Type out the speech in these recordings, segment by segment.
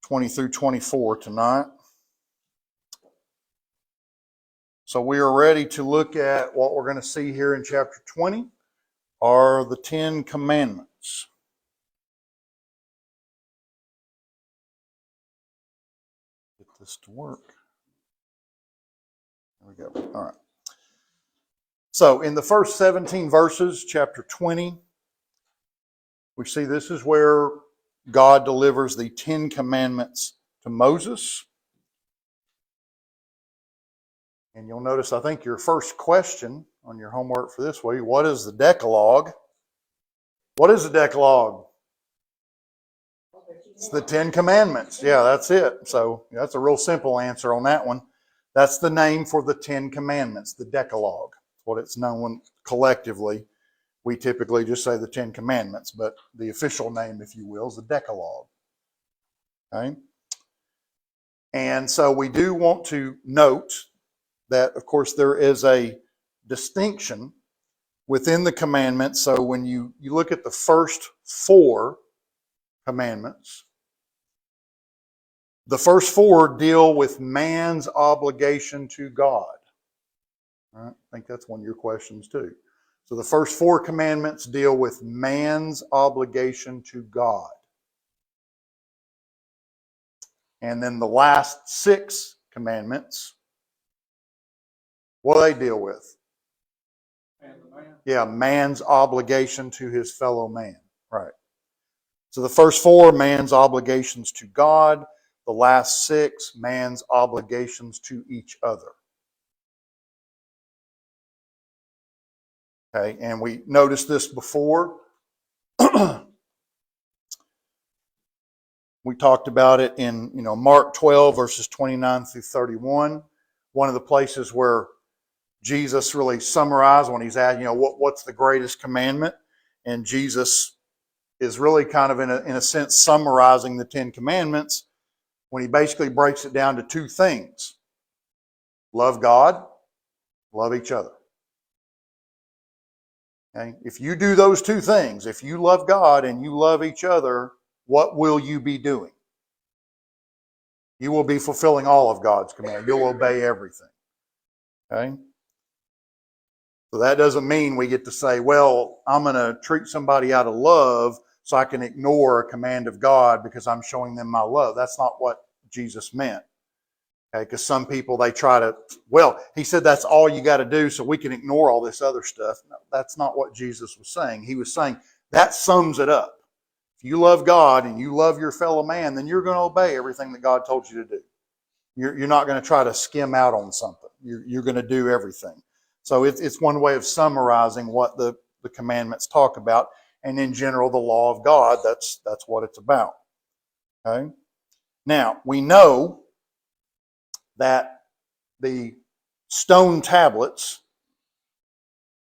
20 through 24 tonight. So we are ready to look at what we're going to see here in chapter 20 are the 10 Commandments. Get this to work. There we go. All right. So in the first 17 verses, chapter 20, we see this is where God delivers the 10 Commandments to Moses. And you'll notice, I think, your first question on your homework for this week, what is the Decalogue? What is the Decalogue? It's the 10 Commandments. Yeah, that's it. So that's a real simple answer on that one. That's the name for the 10 Commandments, the Decalogue. What it's known collectively. We typically just say the 10 Commandments, but the official name, if you will, is the Decalogue. Okay? And so we do want to note that, of course, there is a distinction within the commandments. So when you look at the first 4 commandments, the first 4 deal with man's obligation to God. All right? I think that's one of your questions too. So the first 4 commandments deal with man's obligation to God. And then the last 6 commandments, what do they deal with? Yeah, man's obligation to his fellow man. Right. So the first 4, man's obligations to God. The last 6, man's obligations to each other. Okay, and we noticed this before. We talked about it in Mark 12, verses 29 through 31. One of the places where Jesus really summarized when he's asked, what's the greatest commandment? And Jesus is really kind of in a sense summarizing the 10 commandments when he basically breaks it down to 2 things. Love God, love each other. Okay? If you do those 2 things, if you love God and you love each other, what will you be doing? You will be fulfilling all of God's commands. You'll obey everything. Okay? So that doesn't mean we get to say, well, I'm going to treat somebody out of love so I can ignore a command of God because I'm showing them my love. That's not what Jesus meant. Okay? Because some people, they try to, he said that's all you got to do so we can ignore all this other stuff. No, that's not what Jesus was saying. He was saying that sums it up. If you love God and you love your fellow man, then you're going to obey everything that God told you to do. You're not going to try to skim out on something. You're going to do everything. So it's one way of summarizing what the commandments talk about. And in general, the law of God, that's what it's about. Okay? Now, we know that the stone tablets,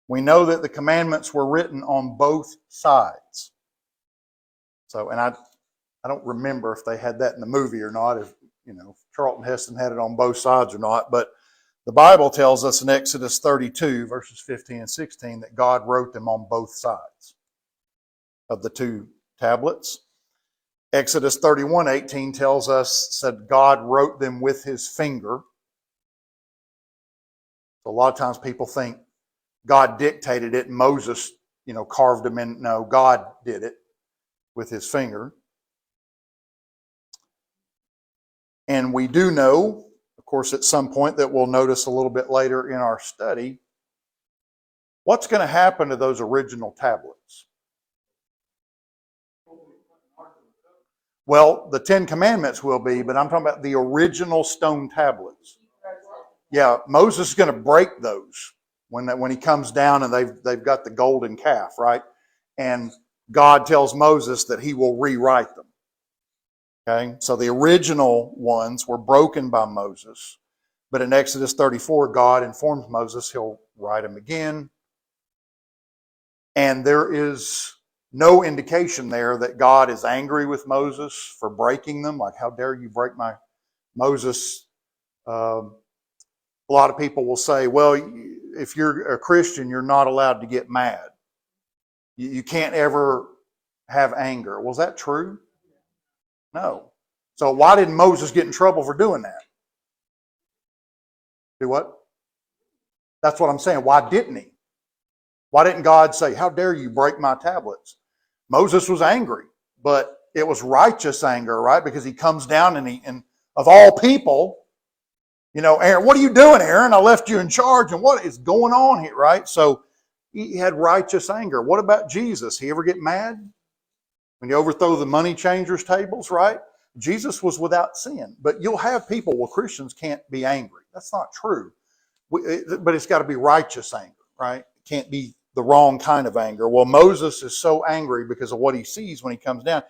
we know that the commandments were written on both sides. So, and I don't remember if they had that in the movie or not, if Charlton Heston had it on both sides or not, but the Bible tells us in Exodus 32, verses 15 and 16, that God wrote them on both sides of the 2 tablets. Exodus 31:18 tells us, said God wrote them with his finger. So a lot of times people think God dictated it and Moses, carved them in. No, God did it with his finger. And we do know, of course, at some point that we'll notice a little bit later in our study, what's going to happen to those original tablets? Well, the 10 Commandments will be, but I'm talking about the original stone tablets. Yeah, Moses is going to break those when he comes down and they've got the golden calf, right? And God tells Moses that he will rewrite them. Okay, so the original ones were broken by Moses, but in Exodus 34, God informs Moses he'll write them again. And there is no indication there that God is angry with Moses for breaking them. Like, how dare you break my Moses? A lot of people will say, well, if you're a Christian, you're not allowed to get mad. You can't ever have anger. Was that true? No. So why didn't Moses get in trouble for doing that? Do what? That's what I'm saying. Why didn't he? Why didn't God say, how dare you break my tablets? Moses was angry, but it was righteous anger, right? Because he comes down and of all people, Aaron, what are you doing, Aaron? I left you in charge, and what is going on here, right? So he had righteous anger. What about Jesus? He ever get mad when you overthrow the money changers' tables, right? Jesus was without sin. But you'll have people, well, Christians can't be angry. That's not true. But it's got to be righteous anger, right? It can't be the wrong kind of anger. Well, Moses is so angry because of what he sees when he comes down.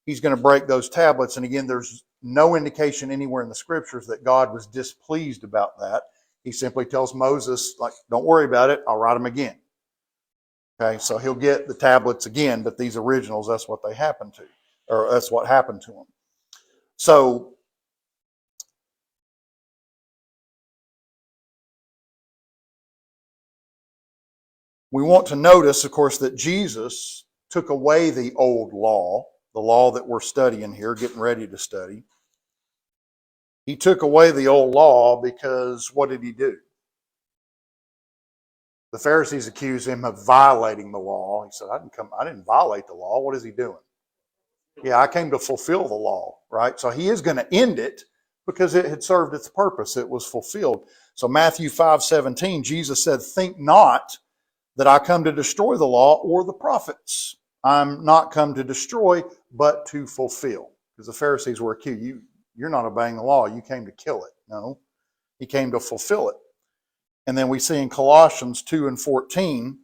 He's going to break those tablets. And again, there's no indication anywhere in the scriptures that God was displeased about that. He simply tells Moses, like, don't worry about it. I'll write them again. Okay, so he'll get the tablets again, but these originals, that's what they happened to, or that's what happened to him. So we want to notice, of course, that Jesus took away the old law, the law that we're studying here, getting ready to study. He took away the old law because what did he do? The Pharisees accused him of violating the law. He said, I didn't violate the law. What is he doing? Yeah, I came to fulfill the law, right? So he is going to end it because it had served its purpose. It was fulfilled. So Matthew 5:17, Jesus said, think not that I come to destroy the law or the prophets. I'm not come to destroy, but to fulfill. Because the Pharisees were accused, you're not obeying the law. You came to kill it. No, he came to fulfill it. And then we see in Colossians 2:14,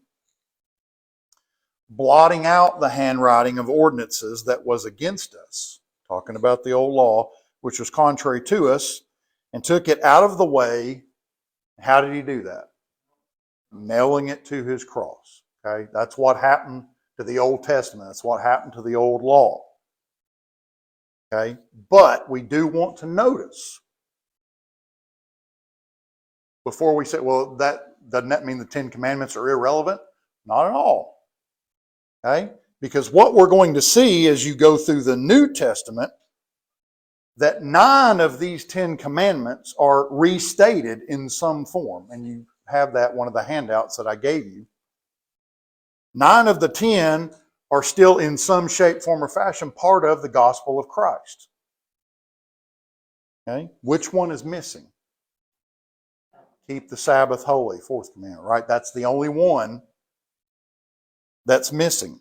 blotting out the handwriting of ordinances that was against us, talking about the old law, which was contrary to us, and took it out of the way. How did he do that? Nailing it to his cross. Okay, that's what happened to the Old Testament. That's what happened to the old law. Okay, but we do want to notice before we say, well, doesn't that mean the Ten Commandments are irrelevant? Not at all. Okay, because what we're going to see as you go through the New Testament, that 9 of these 10 commandments are restated in some form, and you have that one of the handouts that I gave you. 9 of the 10 are still in some shape, form, or fashion part of the gospel of Christ. Okay? Which one is missing? Keep the Sabbath holy, 4th commandment, right? That's the only one that's missing.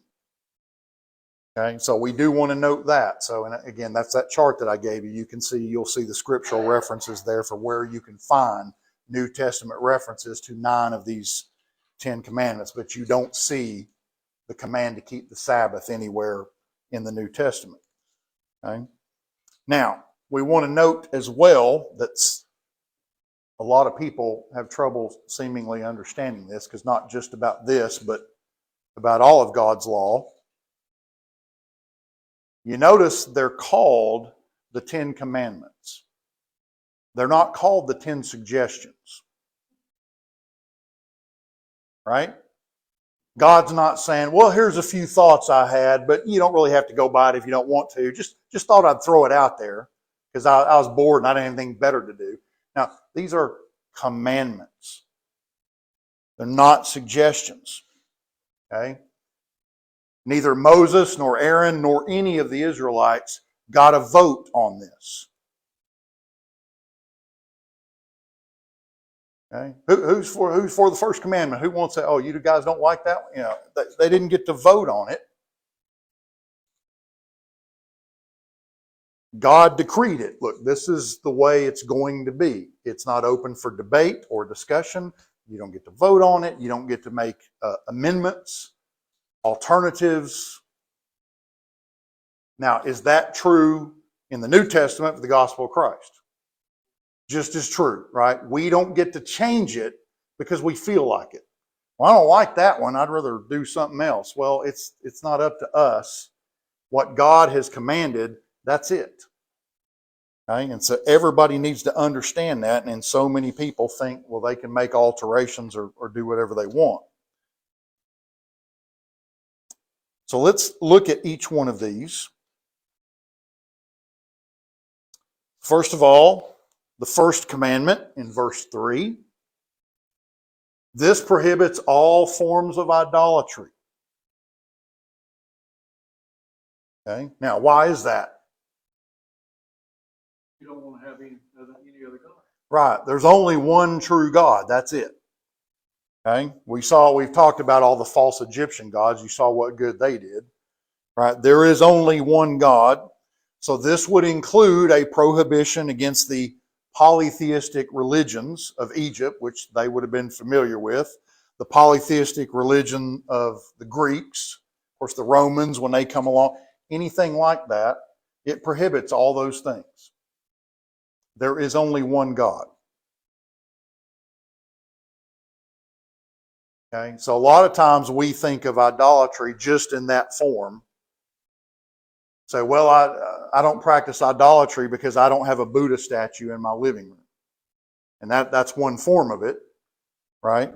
Okay, so we do want to note that. So, and again, that's that chart that I gave you. You'll see the scriptural references there for where you can find New Testament references to 9 of these 10 commandments, but you don't see the command to keep the Sabbath anywhere in the New Testament. Okay? Now, we want to note as well that a lot of people have trouble seemingly understanding this, because not just about this, but about all of God's law. You notice they're called the 10 Commandments. They're not called the 10 Suggestions. Right? God's not saying, well, here's a few thoughts I had, but you don't really have to go by it if you don't want to. Just thought I'd throw it out there because I was bored and I didn't have anything better to do. Now, these are commandments. They're not suggestions. Okay? Neither Moses nor Aaron nor any of the Israelites got a vote on this. Okay? Who's for the first commandment? Who wants that? Oh, you guys don't like that? They didn't get to vote on it. God decreed it. Look, this is the way it's going to be. It's not open for debate or discussion. You don't get to vote on it. You don't get to make amendments, alternatives. Now, is that true in the New Testament for the gospel of Christ? Just as true, right? We don't get to change it because we feel like it. Well, I don't like that one. I'd rather do something else. Well, it's not up to us. What God has commanded, that's it. Okay? And so everybody needs to understand that, and so many people think, well, they can make alterations or do whatever they want. So let's look at each one of these. First of all, the first commandment in verse 3. This prohibits all forms of idolatry. Okay? Now, why is that? You don't want to have any other God. Right. There's only one true God. That's it. Okay? We've talked about all the false Egyptian gods. You saw what good they did. Right? There is only one God. So this would include a prohibition against the polytheistic religions of Egypt, which they would have been familiar with. The polytheistic religion of the Greeks, of course, the Romans, when they come along, anything like that, it prohibits all those things. There is only one God. Okay, so a lot of times we think of idolatry just in that form. Say, well, I don't practice idolatry because I don't have a Buddha statue in my living room. And that's one form of it, right?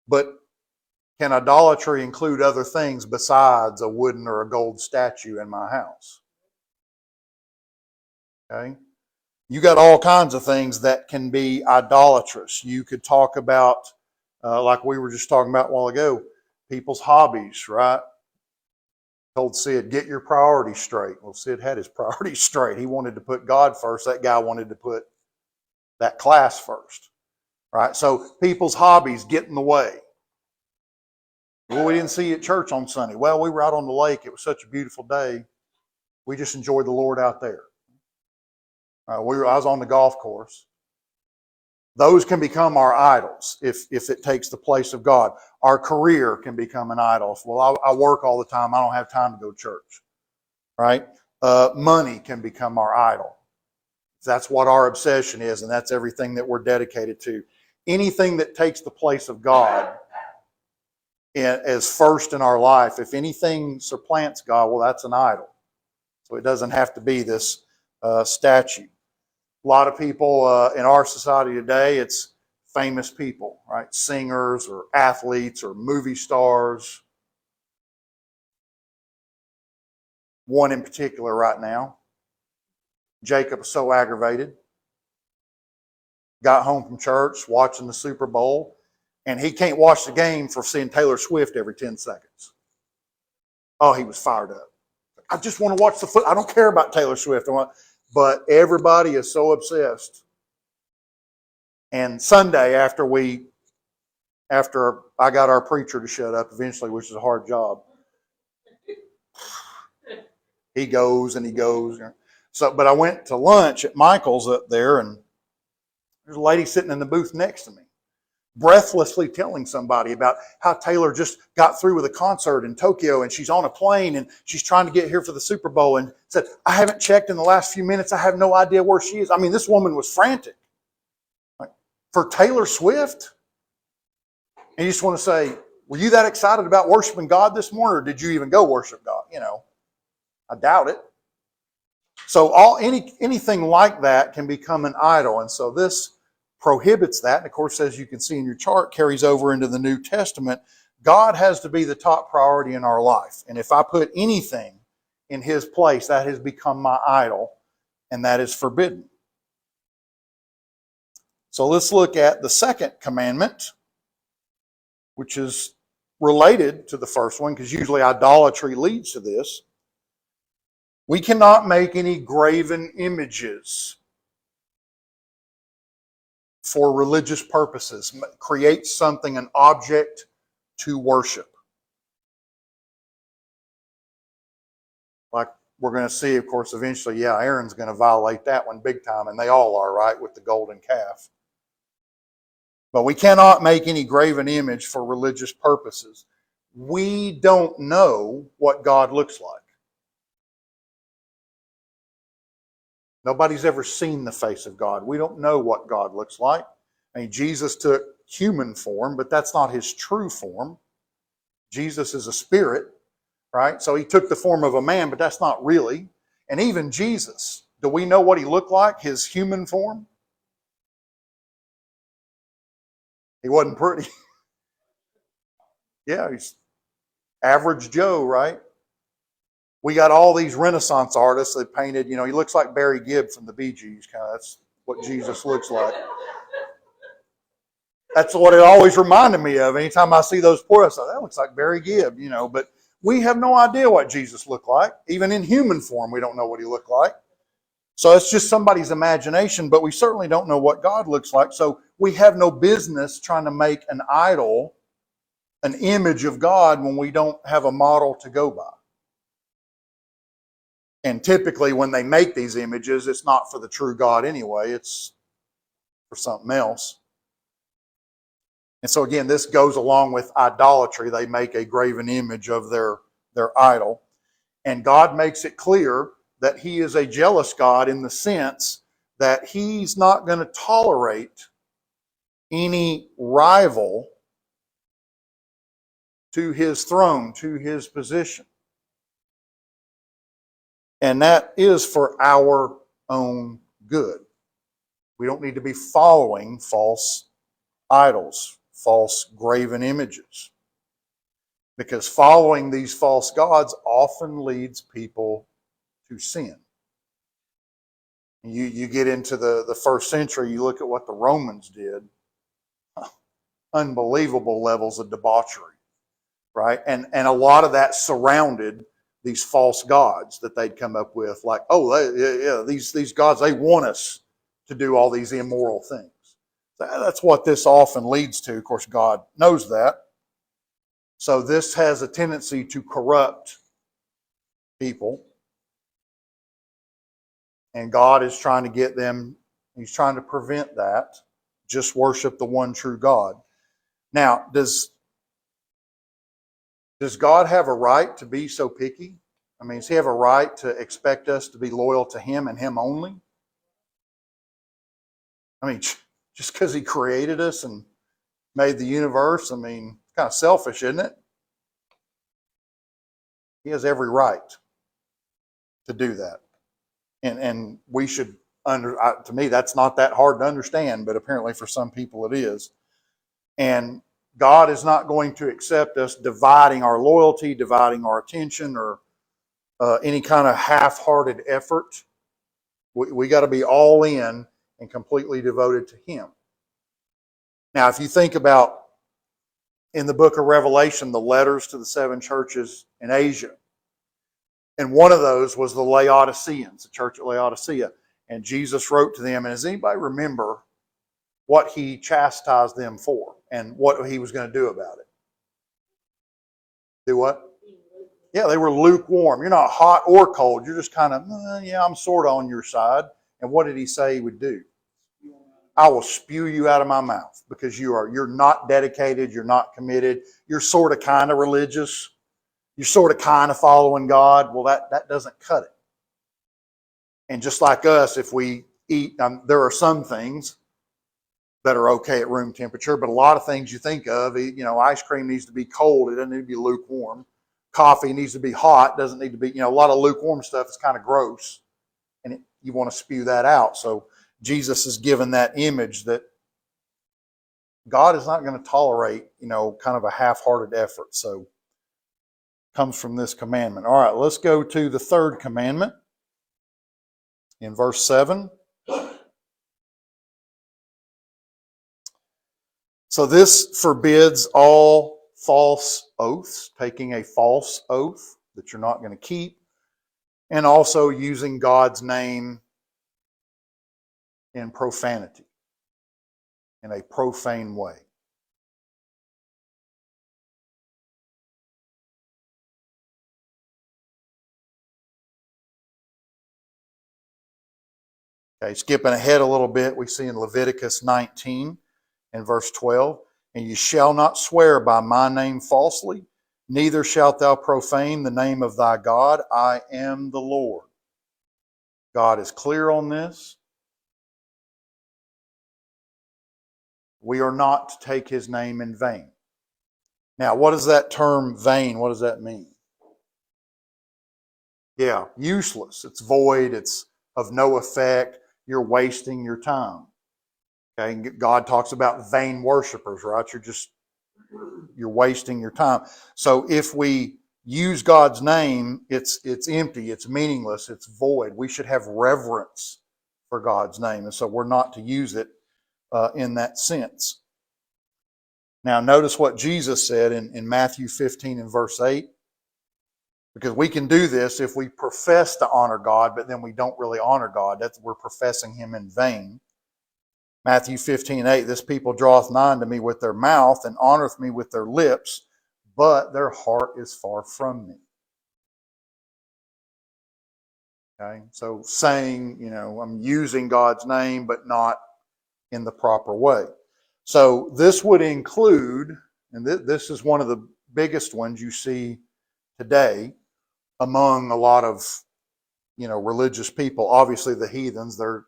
But can idolatry include other things besides a wooden or a gold statue in my house? Okay? You got all kinds of things that can be idolatrous. You could talk about, like we were just talking about a while ago, people's hobbies, right? Told Sid, get your priorities straight. Well, Sid had his priorities straight. He wanted to put God first. That guy wanted to put that class first, right? So people's hobbies get in the way. Well, we didn't see you at church on Sunday. Well, we were out on the lake. It was such a beautiful day. We just enjoyed the Lord out there. I was on the golf course. Those can become our idols if it takes the place of God. Our career can become an idol. Well, I work all the time. I don't have time to go to church. Right? Money can become our idol. That's what our obsession is, and that's everything that we're dedicated to. Anything that takes the place of God as first in our life, if anything supplants God, well, that's an idol. So it doesn't have to be this statue. A lot of people in our society today, it's famous people, right? Singers or athletes or movie stars. One in particular right now. Jacob is so aggravated. Got home from church, watching the Super Bowl, and he can't watch the game for seeing Taylor Swift every 10 seconds. Oh, he was fired up. I just want to watch the foot. I don't care about Taylor Swift. But everybody is so obsessed. And Sunday, after I got our preacher to shut up eventually, which is a hard job, he goes and he goes. So, but I went to lunch at Michael's up there, and there's a lady sitting in the booth next to me, breathlessly telling somebody about how Taylor just got through with a concert in Tokyo, and she's on a plane and she's trying to get here for the Super Bowl, and said, I haven't checked in the last few minutes. I have no idea where she is. I mean, this woman was frantic. Like, for Taylor Swift? And you just want to say, were you that excited about worshiping God this morning, or did you even go worship God? I doubt it. So anything like that can become an idol. And so this prohibits that. And of course, as you can see in your chart, carries over into the New Testament. God has to be the top priority in our life. And if I put anything in His place, that has become my idol, and that is forbidden. So let's look at the second commandment, which is related to the first one, because usually idolatry leads to this. We cannot make any graven images for religious purposes. Create something, an object to worship. Like we're going to see, of course, eventually, Aaron's going to violate that one big time, and they all are, right, with the golden calf. But we cannot make any graven image for religious purposes. We don't know what God looks like. Nobody's ever seen the face of God. We don't know what God looks like. I mean, Jesus took human form, but that's not His true form. Jesus is a spirit, right? So He took the form of a man, but that's not really. And even Jesus, do we know what He looked like, His human form? He wasn't pretty. Yeah, he's average Joe, right? We got all these Renaissance artists that painted, he looks like Barry Gibb from the Bee Gees, kind of. That's what Jesus looks like. That's what it always reminded me of. Anytime I see those portraits, I say, that looks like Barry Gibb, But we have no idea what Jesus looked like. Even in human form, we don't know what he looked like. So it's just somebody's imagination, but we certainly don't know what God looks like. So we have no business trying to make an idol, an image of God, when we don't have a model to go by. And typically when they make these images, it's not for the true God anyway. It's for something else. And so again, this goes along with idolatry. They make a graven image of their idol. And God makes it clear that he is a jealous God in the sense that he's not going to tolerate any rival to his throne, to his position. And that is for our own good. We don't need to be following false idols, false graven images. Because following these false gods often leads people to sin. You get into the first century, you look at what the Romans did. Unbelievable levels of debauchery, right? And a lot of that surrounded these false gods that they'd come up with, like, these gods, they want us to do all these immoral things. That's what this often leads to. Of course, God knows that. So this has a tendency to corrupt people. And God is trying to get them, he's trying to prevent that. Just worship the one true God. Now, does God have a right to be so picky? I mean, does he have a right to expect us to be loyal to him and him only? I mean, just because he created us and made the universe, I mean, it's kind of selfish, isn't it? He has every right to do that. And we should, to me, that's not that hard to understand, but apparently for some people it is. And God is not going to accept us dividing our loyalty, dividing our attention, or any kind of half-hearted effort. We got to be all in and completely devoted to him. Now, if you think about in the book of Revelation, the letters to the 7 churches in Asia, and one of those was the Laodiceans, the church at Laodicea. And Jesus wrote to them, and does anybody remember what he chastised them for and what he was going to do about it? Do what? Yeah, they were lukewarm. You're not hot or cold. You're just kind of, yeah, I'm sort of on your side. And what did he say he would do? I will spew you out of my mouth because you're not dedicated. You're not committed. You're sort of kind of religious. You're sort of kind of following God. Well, that doesn't cut it. And just like us, if we eat, there are some things that are okay at room temperature, but a lot of things you think of, ice cream needs to be cold. It doesn't need to be lukewarm. Coffee needs to be hot. Doesn't need to be, a lot of lukewarm stuff is kind of gross. And you want to spew that out. So Jesus is given that image that God is not going to tolerate, kind of a half-hearted effort. So it comes from this commandment. All right, let's go to the third commandment in verse 7. So this forbids all false oaths, taking a false oath that you're not going to keep, and also using God's name in profanity, in a profane way. Okay, skipping ahead a little bit, we see in Leviticus 19 and verse 12, and you shall not swear by my name falsely, neither shalt thou profane the name of thy God. I am the Lord. God is clear on this. We are not to take his name in vain. Now, what is that term vain? What does that mean? Yeah, useless. It's void. It's of no effect. You're wasting your time. Okay, and God talks about vain worshipers, right? You're wasting your time. So if we use God's name, it's empty, it's meaningless, it's void. We should have reverence for God's name, and so we're not to use it in that sense. Now, notice what Jesus said in Matthew 15 and verse 8, because we can do this if we profess to honor God, but then we don't really honor God. We're professing Him in vain. Matthew 15:8, this people draweth nigh unto me with their mouth and honoreth me with their lips, but their heart is far from me. Okay, so saying, I'm using God's name, but not in the proper way. So this would include, and this is one of the biggest ones you see today among a lot of, religious people. Obviously the heathens, they're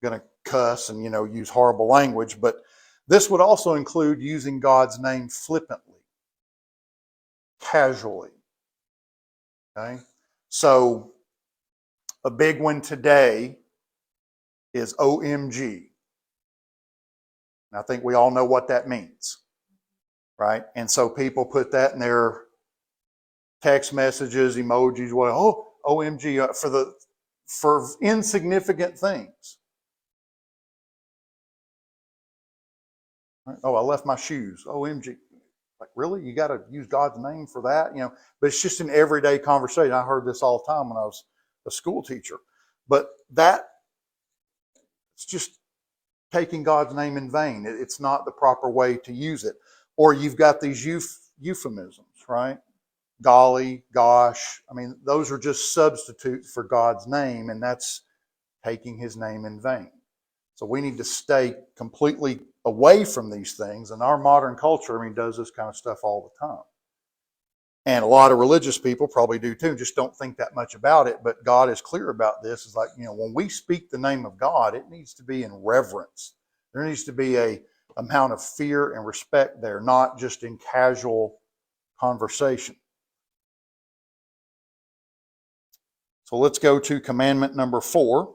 going to cuss and, use horrible language, but this would also include using God's name flippantly, casually. Okay? So a big one today is OMG. And I think we all know what that means, right? And so people put that in their text messages, emojis, OMG, for insignificant things. Right? Oh, I left my shoes. OMG. Like, really? You got to use God's name for that? But it's just an everyday conversation. I heard this all the time when I was a school teacher. But it's just taking God's name in vain. It's not the proper way to use it. Or you've got these euphemisms, right? Golly, gosh. Those are just substitutes for God's name, and that's taking His name in vain. So we need to stay completely away from these things. And our modern culture, does this kind of stuff all the time. And a lot of religious people probably do too, just don't think that much about it. But God is clear about this. It's like, when we speak the name of God, it needs to be in reverence. There needs to be a amount of fear and respect there, not just in casual conversation. So let's go to commandment number 4.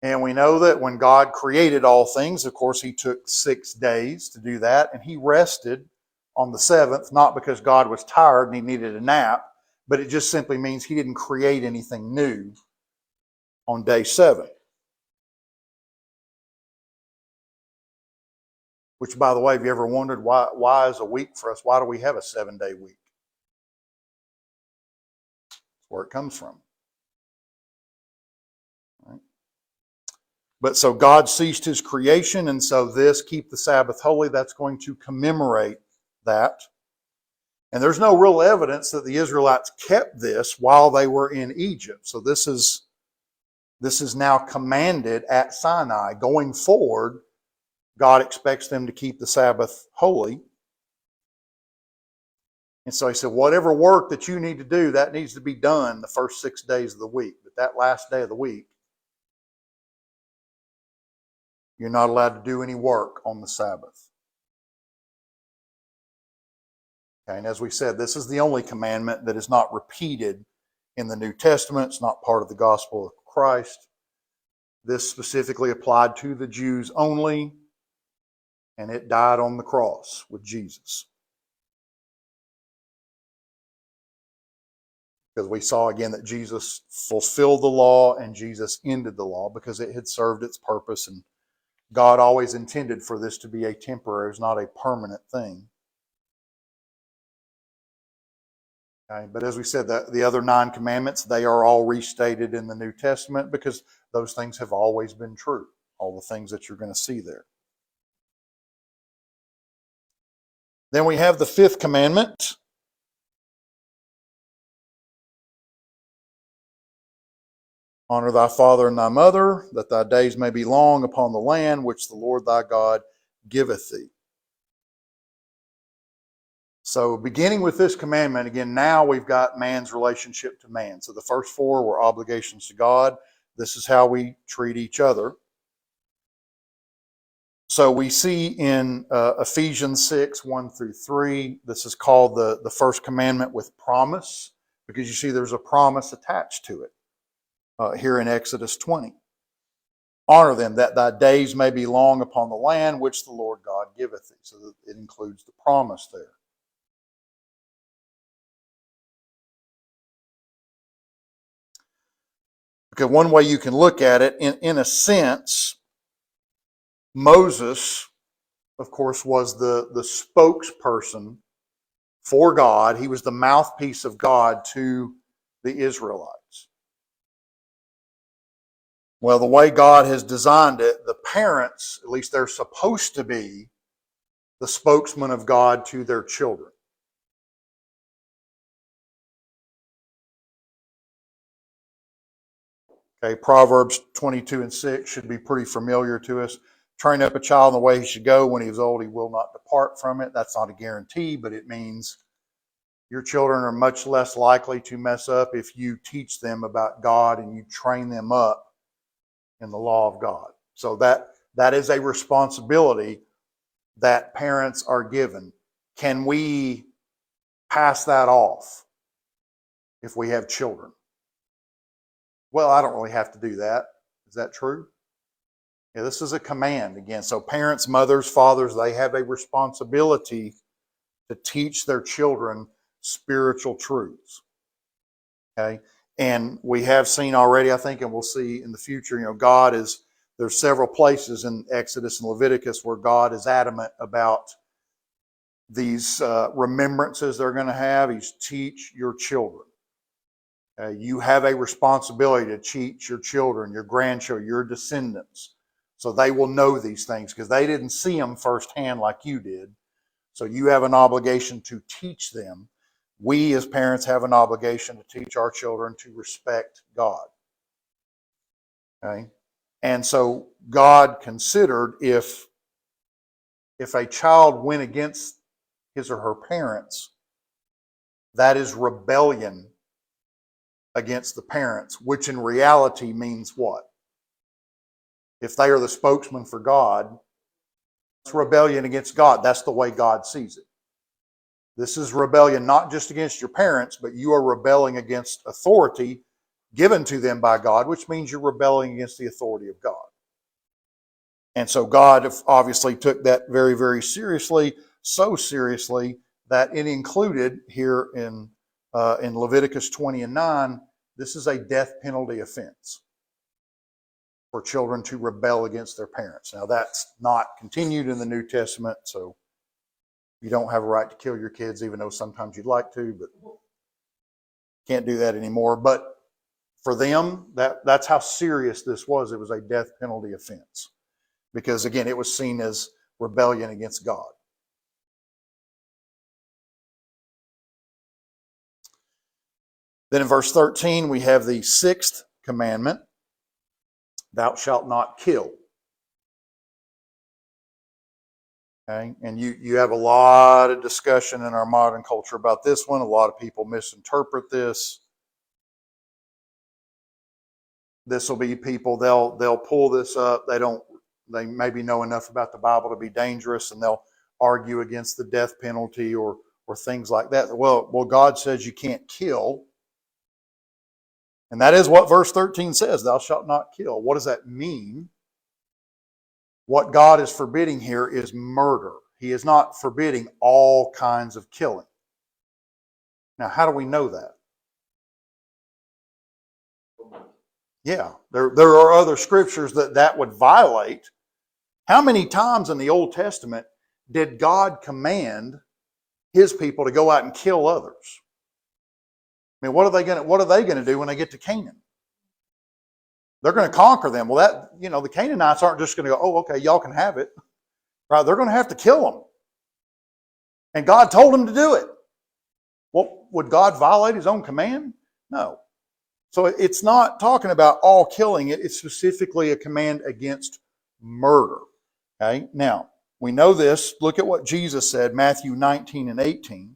And we know that when God created all things, of course, He took 6 days to do that, and He rested on the 7th, not because God was tired and He needed a nap, but it just simply means He didn't create anything new on day 7. Which, by the way, have you ever wondered why is a week for us? Why do we have a 7-day week? That's where it comes from. But so God ceased His creation, and so this, keep the Sabbath holy, that's going to commemorate that. And there's no real evidence that the Israelites kept this while they were in Egypt. So this is now commanded at Sinai. Going forward, God expects them to keep the Sabbath holy. And so He said, whatever work that you need to do, that needs to be done the first 6 days of the week. But that last day of the week, you're not allowed to do any work on the Sabbath. Okay, and as we said, this is the only commandment that is not repeated in the New Testament. It's not part of the gospel of Christ. This specifically applied to the Jews only, and it died on the cross with Jesus. Because we saw again that Jesus fulfilled the law and Jesus ended the law because it had served its purpose, and God always intended for this to be a temporary, it's not a permanent thing. Okay, but as we said, the other 9 commandments, they are all restated in the New Testament because those things have always been true, all the things that you're going to see there. Then we have the 5th commandment. Honor thy father and thy mother, that thy days may be long upon the land which the Lord thy God giveth thee. So beginning with this commandment, again, now we've got man's relationship to man. So the first 4 were obligations to God. This is how we treat each other. So we see in Ephesians 6, 1 through 3, this is called the first commandment with promise, because you see there's a promise attached to it here in Exodus 20. honor them, that thy days may be long upon the land which the Lord God giveth thee. So that it includes the promise there. Okay, one way you can look at it, in a sense, Moses, of course, was the spokesperson for God. He was the mouthpiece of God to the Israelites. Well, the way God has designed it, the parents, at least they're supposed to be the spokesman of God to their children. Okay, Proverbs 22:6 should be pretty familiar to us. Train up a child in the way he should go. When he is old, he will not depart from it. That's not a guarantee, but it means your children are much less likely to mess up if you teach them about God and you train them up in the law of God. So that is a responsibility that parents are given. Can we pass that off if we have children? Well, I don't really have to do that. Is that true? Yeah, this is a command again. So parents, mothers, fathers, they have a responsibility to teach their children spiritual truths. Okay? And we have seen already, I think, and we'll see in the future, God is, there's several places in Exodus and Leviticus where God is adamant about these remembrances they're going to have. He's teach your children. You have a responsibility to teach your children, your grandchildren, your descendants, so they will know these things because they didn't see them firsthand like you did. So you have an obligation to teach them. We as parents have an obligation to teach our children to respect God. Okay? And so God considered if a child went against his or her parents, that is rebellion against the parents, which in reality means what? If they are the spokesman for God, it's rebellion against God. That's the way God sees it. This is rebellion not just against your parents, but you are rebelling against authority given to them by God, which means you're rebelling against the authority of God. And so God obviously took that very, very seriously, so seriously that it included here in Leviticus 20:9, this is a death penalty offense for children to rebel against their parents. Now that's not continued in the New Testament, so you don't have a right to kill your kids, even though sometimes you'd like to, but can't do that anymore. But for them, that's how serious this was. It was a death penalty offense. Because again, it was seen as rebellion against God. Then in verse 13, we have the sixth commandment, thou shalt not kill. Okay? And you have a lot of discussion in our modern culture about this one. A lot of people misinterpret this. This will be people, they'll pull this up. They maybe know enough about the Bible to be dangerous, and they'll argue against the death penalty or things like that. Well, God says you can't kill. And that is what verse 13 says, thou shalt not kill. What does that mean? What God is forbidding here is murder. He is not forbidding all kinds of killing. Now, how do we know that? Yeah, there are other scriptures that would violate. How many times in the Old Testament did God command his people to go out and kill others? I mean, what are they going to do when they get to Canaan? They're going to conquer them. Well, the Canaanites aren't just going to go, oh, okay, y'all can have it. Right? They're going to have to kill them. And God told them to do it. Well, would God violate his own command? No. So it's not talking about all killing. It's specifically a command against murder. Okay? Now, we know this. Look at what Jesus said, Matthew 19:18.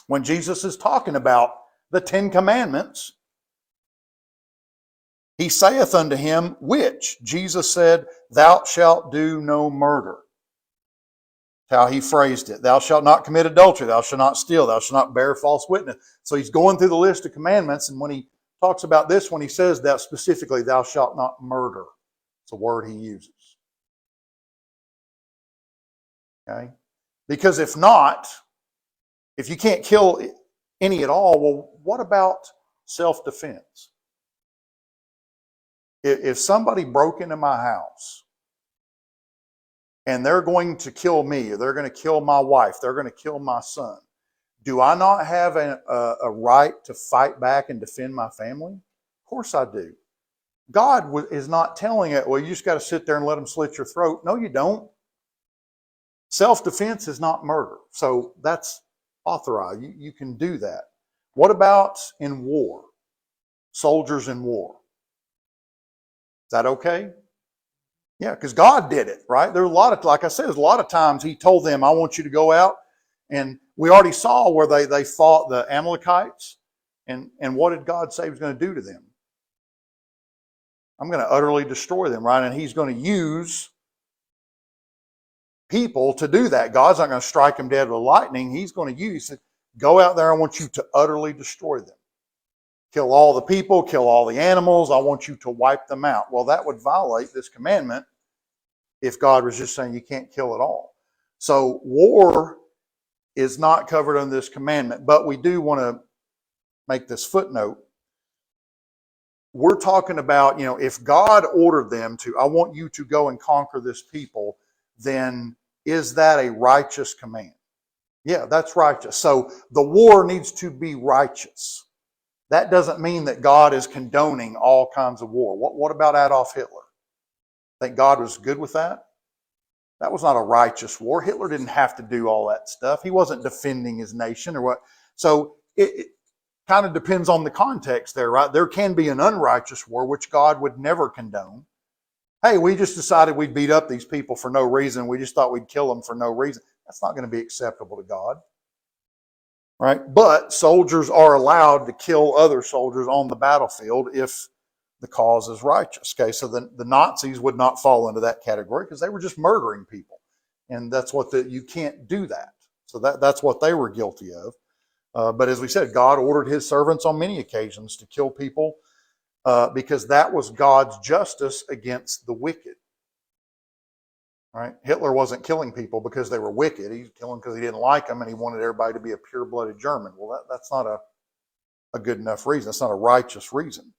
When Jesus is talking about the 10 commandments, he saith unto him, which? Jesus said, thou shalt do no murder. How he phrased it. Thou shalt not commit adultery. Thou shalt not steal. Thou shalt not bear false witness. So he's going through the list of commandments, and when he talks about this one, he says that specifically, thou shalt not murder. the word he uses. Okay? Because if not, if you can't kill any at all, well, what about self-defense? If somebody broke into my house and they're going to kill me, or they're going to kill my wife, they're going to kill my son, do I not have a right to fight back and defend my family? Of course I do. God is not telling it, well, you just got to sit there and let them slit your throat. No, you don't. Self-defense is not murder. So that's authorized. You can do that. What about in war? Soldiers in war. Is that okay? Yeah, because God did it, right? There are a lot of, like I said, there's a lot of times he told them, I want you to go out. And we already saw where they fought the Amalekites. And what did God say he was going to do to them? I'm going to utterly destroy them, right? And he's going to use people to do that. God's not going to strike them dead with lightning. He's going to use it. Go out there. I want you to utterly destroy them. Kill all the people, kill all the animals. I want you to wipe them out. Well, that would violate this commandment if God was just saying you can't kill at all. So war is not covered under this commandment, but we do want to make this footnote. We're talking about, if God ordered them to, I want you to go and conquer this people, then is that a righteous command? Yeah, that's righteous. So the war needs to be righteous. That doesn't mean that God is condoning all kinds of war. What about Adolf Hitler? Think God was good with that? That was not a righteous war. Hitler didn't have to do all that stuff. He wasn't defending his nation or what. So it kind of depends on the context there, right? There can be an unrighteous war, which God would never condone. Hey, we just decided we'd beat up these people for no reason. We just thought we'd kill them for no reason. That's not going to be acceptable to God. Right? But soldiers are allowed to kill other soldiers on the battlefield if the cause is righteous. Okay, so the Nazis would not fall into that category because they were just murdering people. And that's what you can't do that. So that's what they were guilty of. But as we said, God ordered his servants on many occasions to kill people because that was God's justice against the wicked. Right? Hitler wasn't killing people because they were wicked. He was killing because he didn't like them and he wanted everybody to be a pure-blooded German. Well, that's not a good enough reason. That's not a righteous reason.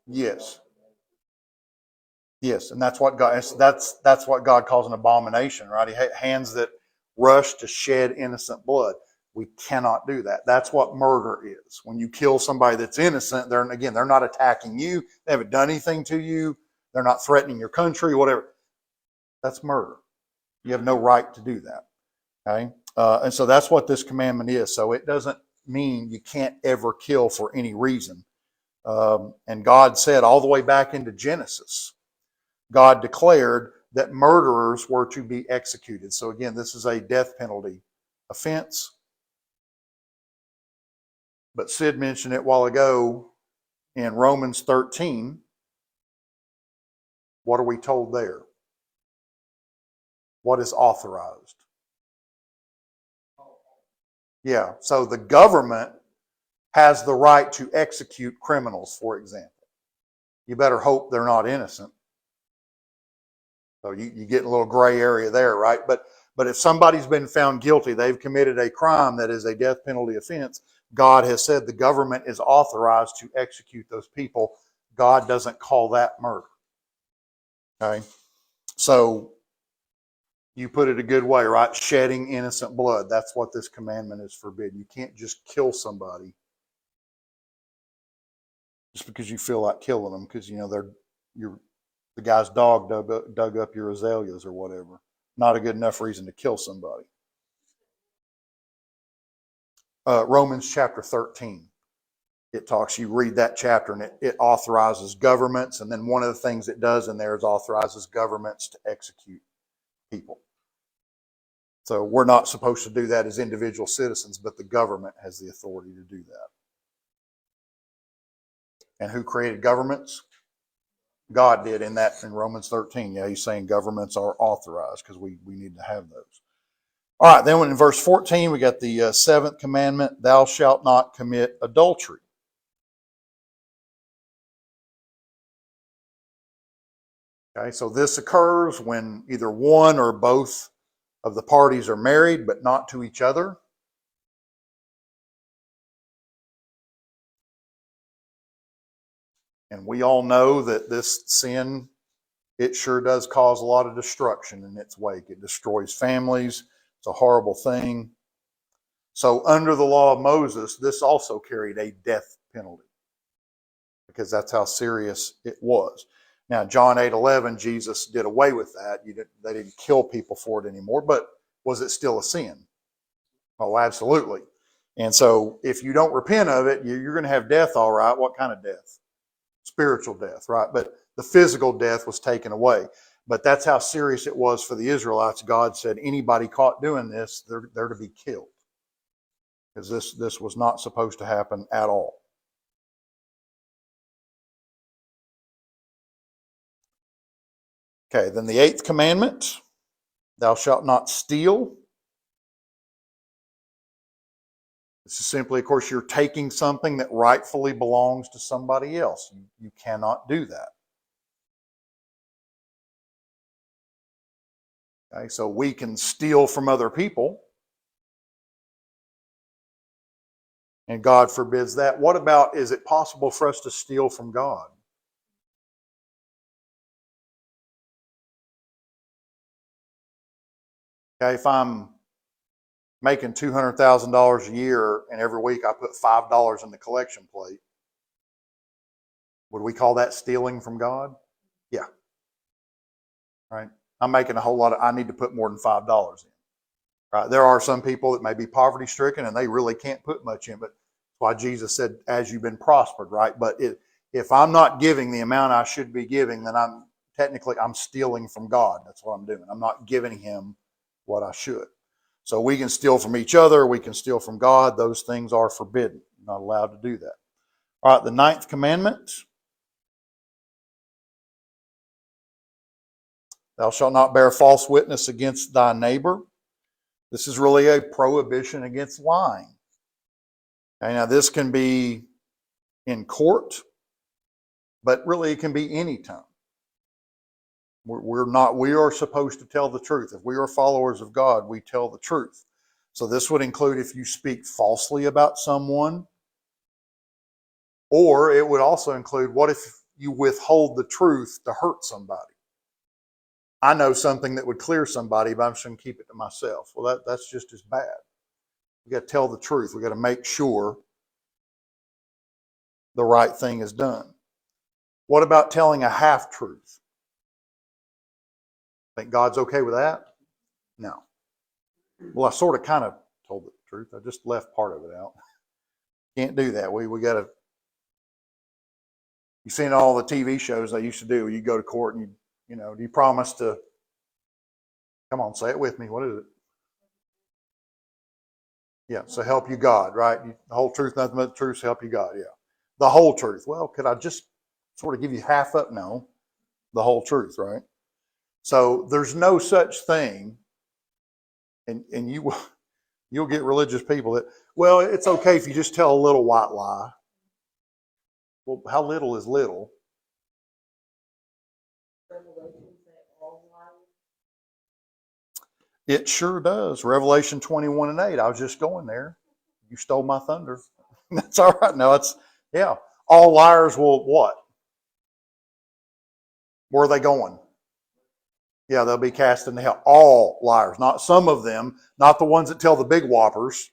Yes. Yes, and that's what God calls an abomination, right? Hands that rush to shed innocent blood. We cannot do that. That's what murder is. When you kill somebody that's innocent, they're not attacking you. They haven't done anything to you. They're not threatening your country, whatever. That's murder. You have no right to do that. Okay? And so that's what this commandment is. So it doesn't mean you can't ever kill for any reason. And God said all the way back into Genesis, God declared that murderers were to be executed. So again, this is a death penalty offense. But Sid mentioned it a while ago in Romans 13. What are we told there? What is authorized? Yeah, so the government has the right to execute criminals, for example. You better hope they're not innocent. So you get a little gray area there, right? But if somebody's been found guilty, they've committed a crime that is a death penalty offense, God has said the government is authorized to execute those people. God doesn't call that murder. Okay? So you put it a good way, right? Shedding innocent blood. That's what this commandment is forbidden. You can't just kill somebody just because you feel like killing them because the guy's dog dug up your azaleas or whatever. Not a good enough reason to kill somebody. Romans chapter 13. It talks, you read that chapter and it authorizes governments. And then one of the things it does in there is authorizes governments to execute people. So we're not supposed to do that as individual citizens, but the government has the authority to do that. And who created governments? God did in Romans 13. Yeah, he's saying governments are authorized because we need to have those. All right, then in verse 14, we got the seventh commandment, thou shalt not commit adultery. Okay, so this occurs when either one or both of the parties are married, but not to each other. And we all know that this sin, it sure does cause a lot of destruction in its wake. It destroys families. It's a horrible thing. So under the law of Moses, this also carried a death penalty because that's how serious it was. Now, John 8:11, Jesus did away with that. They didn't kill people for it anymore, but was it still a sin? Oh, absolutely. And so if you don't repent of it, you're going to have death, all right. What kind of death? Spiritual death, right? But the physical death was taken away. But that's how serious it was for the Israelites. God said anybody caught doing this, they're to be killed. Because this was not supposed to happen at all. Okay, then the eighth commandment, thou shalt not steal. This is simply, of course, you're taking something that rightfully belongs to somebody else. You cannot do that. Okay, so we can steal from other people, and God forbids that. What about, is it possible for us to steal from God? Okay, if I'm making $200,000 a year and every week I put $5 in the collection plate, would we call that stealing from God? Yeah. Right? I'm making a whole lot I need to put more than $5 in. Right? There are some people that may be poverty stricken and they really can't put much in, but that's why Jesus said, as you've been prospered, right? But if I'm not giving the amount I should be giving, then I'm stealing from God. That's what I'm doing. I'm not giving him what I should. So we can steal from each other. We can steal from God. Those things are forbidden. You're not allowed to do that. All right, the ninth commandment. Thou shalt not bear false witness against thy neighbor. This is really a prohibition against lying. Okay, now this can be in court, but really it can be any time. We are supposed to tell the truth. If we are followers of God, we tell the truth. So this would include if you speak falsely about someone, or it would also include, what if you withhold the truth to hurt somebody? I know something that would clear somebody, but I'm just going to keep it to myself. Well, that's just as bad. We got to tell the truth. We got to make sure the right thing is done. What about telling a half truth? Think God's okay with that? No. Well, I sort of kind of told the truth. I just left part of it out. Can't do that. We got to. You've seen all the TV shows they used to do. You go to court and do you promise to? Come on, say it with me. What is it? Yeah. So help you God, right? The whole truth, nothing but the truth. So help you God. Yeah. The whole truth. Well, could I just sort of give you half up? No. The whole truth, right? So there's no such thing, and you'll get religious people that, well, it's okay if you just tell a little white lie. Well, how little is little? It sure does. Revelation 21:8. I was just going there. You stole my thunder. That's all right. No, yeah. All liars will what? Where are they going? Yeah, they'll be cast into hell. All liars, not some of them, not the ones that tell the big whoppers,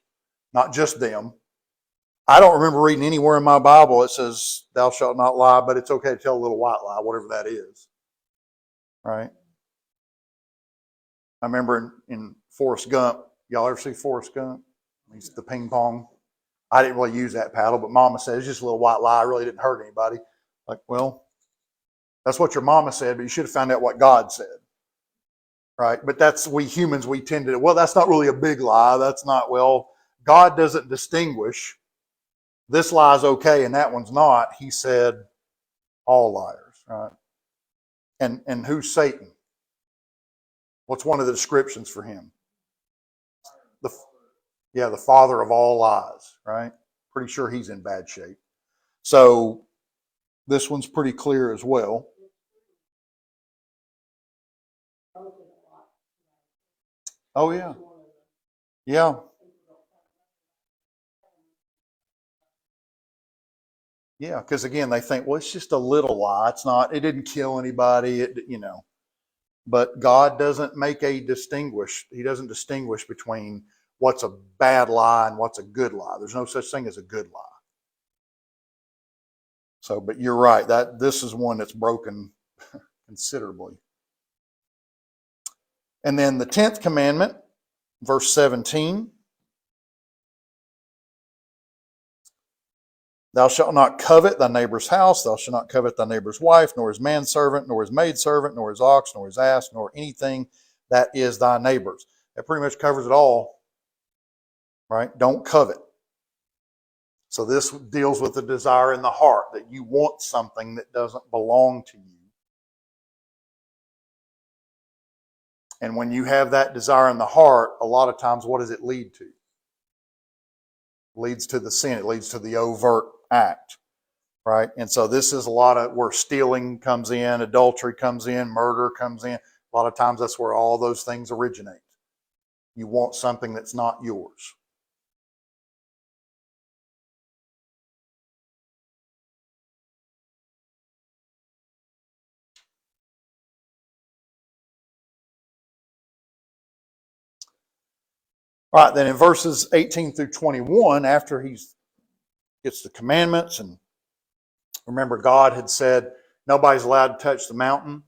not just them. I don't remember reading anywhere in my Bible it says, thou shalt not lie, but it's okay to tell a little white lie, whatever that is. Right? I remember in Forrest Gump, y'all ever see Forrest Gump? He's the ping pong. I didn't really use that paddle, but Mama said it's just a little white lie. I really didn't hurt anybody. Like, well, that's what your mama said, but you should have found out what God said. Right? But that's, we humans, we tend to, well, that's not really a big lie. That's not, well, God doesn't distinguish. This lie is okay and that one's not. He said all liars, right? And who's Satan? What's one of the descriptions for him? Yeah, the father of all lies, right? Pretty sure he's in bad shape. So this one's pretty clear as well. Oh, yeah. Yeah. Yeah, because again, they think, well, it's just a little lie. It's not, it didn't kill anybody, But God doesn't make he doesn't distinguish between what's a bad lie and what's a good lie. There's no such thing as a good lie. So, but you're right, that this is one that's broken considerably. And then the 10th commandment, verse 17. Thou shalt not covet thy neighbor's house, thou shalt not covet thy neighbor's wife, nor his manservant, nor his maidservant, nor his ox, nor his ass, nor anything that is thy neighbor's. That pretty much covers it all, right? Don't covet. So this deals with the desire in the heart, that you want something that doesn't belong to you. And when you have that desire in the heart, a lot of times what does it lead to? It leads to the sin. It leads to the overt act. Right? And so this is a lot of where stealing comes in, adultery comes in, murder comes in. A lot of times that's where all those things originate. You want something that's not yours. All right, then in verses 18 through 21, after he gets the commandments, and remember God had said nobody's allowed to touch the mountain,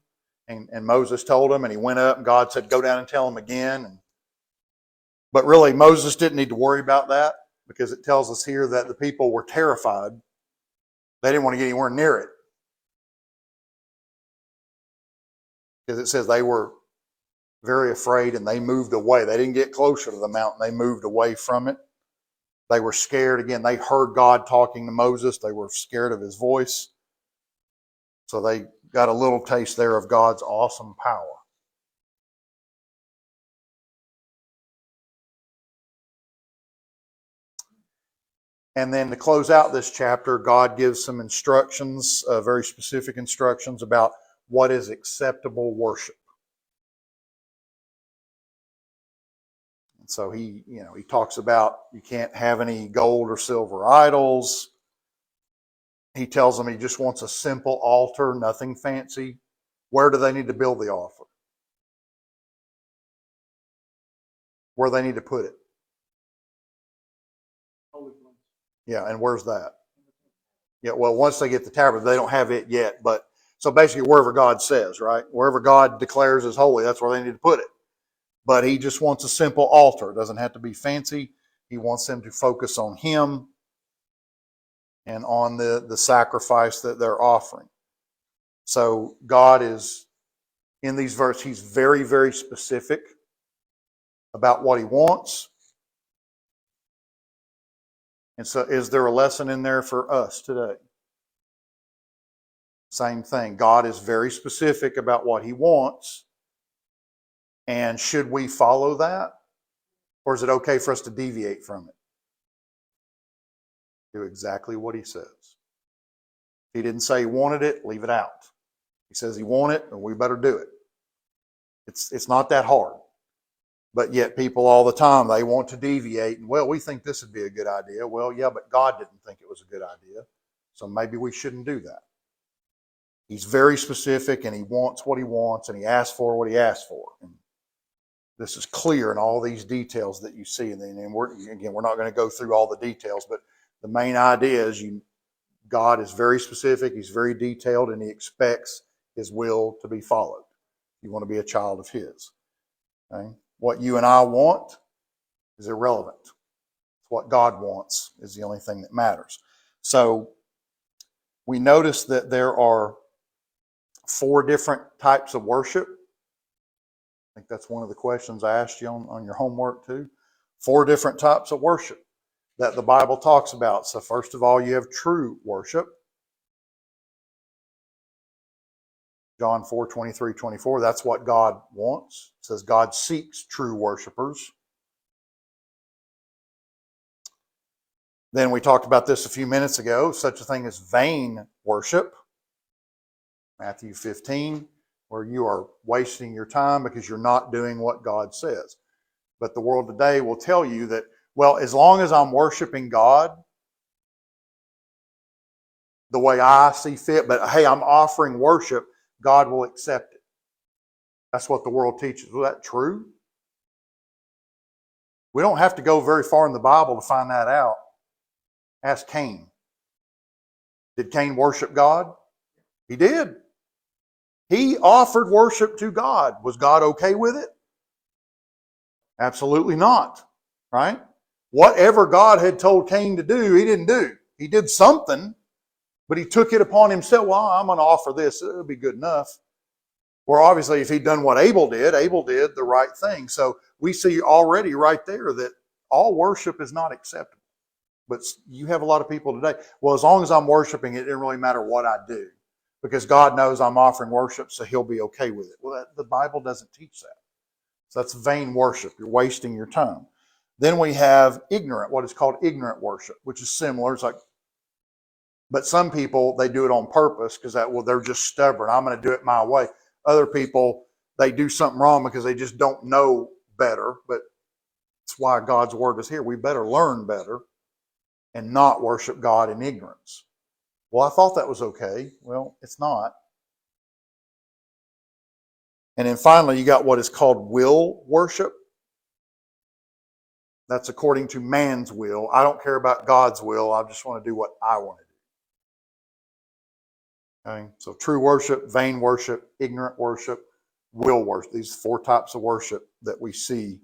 and Moses told him, and he went up, and God said, go down and tell him again. But really, Moses didn't need to worry about that, because it tells us here that the people were terrified. They didn't want to get anywhere near it. Because it says they were very afraid and they moved away. They didn't get closer to the mountain. They moved away from it. They were scared. Again, they heard God talking to Moses. They were scared of his voice. So they got a little taste there of God's awesome power. And then to close out this chapter, God gives some instructions, very specific instructions about what is acceptable worship. And so he talks about you can't have any gold or silver idols. He tells them he just wants a simple altar, nothing fancy. Where do they need to build the altar? Where they need to put it? Holy place. Yeah, and where's that? Yeah, well, once they get the tabernacle, they don't have it yet. But so basically, wherever God says, right? Wherever God declares is holy, that's where they need to put it. But he just wants a simple altar. It doesn't have to be fancy. He wants them to focus on him and on the sacrifice that they're offering. So God is, in these verses, he's very, very specific about what he wants. And so is there a lesson in there for us today? Same thing. God is very specific about what he wants. And should we follow that? Or is it okay for us to deviate from it? Do exactly what he says. If he didn't say he wanted it, leave it out. He says he wanted it, and we better do it. It's not that hard. But yet people all the time, they want to deviate. And, well, we think this would be a good idea. Well, yeah, but God didn't think it was a good idea. So maybe we shouldn't do that. He's very specific, and he wants what he wants, and he asks for what he asks for. And this is clear in all these details that you see. And we're not going to go through all the details, but the main idea is God is very specific, he's very detailed, and he expects his will to be followed. You want to be a child of his. Okay? What you and I want is irrelevant. What God wants is the only thing that matters. So we notice that there are 4 different types of worship. I think that's one of the questions I asked you on your homework too. 4 different types of worship that the Bible talks about. So first of all, you have true worship. John 4:23-24, that's what God wants. It says God seeks true worshipers. Then we talked about this a few minutes ago, such a thing as vain worship. Matthew 15, where you are wasting your time because you're not doing what God says. But the world today will tell you that, well, as long as I'm worshiping God the way I see fit, but hey, I'm offering worship, God will accept it. That's what the world teaches. Is that true? We don't have to go very far in the Bible to find that out. Ask Cain. Did Cain worship God? He did. He offered worship to God. Was God okay with it? Absolutely not. Right? Whatever God had told Cain to do, he didn't do. He did something, but he took it upon himself. Well, I'm going to offer this. It'll be good enough. Well, obviously, if he'd done what Abel did the right thing. So we see already right there that all worship is not acceptable. But you have a lot of people today, well, as long as I'm worshiping, it doesn't really matter what I do, because God knows I'm offering worship, so he'll be okay with it. Well, the Bible doesn't teach that. So that's vain worship. You're wasting your time. Then we have what is called ignorant worship, which is similar. It's like, but some people, they do it on purpose because they're just stubborn. I'm going to do it my way. Other people, they do something wrong because they just don't know better. But that's why God's word is here. We better learn better and not worship God in ignorance. Well, I thought that was okay. Well, it's not. And then finally, you got what is called will worship. That's according to man's will. I don't care about God's will. I just want to do what I want to do. Okay? So true worship, vain worship, ignorant worship, will worship. These 4 types of worship that we see.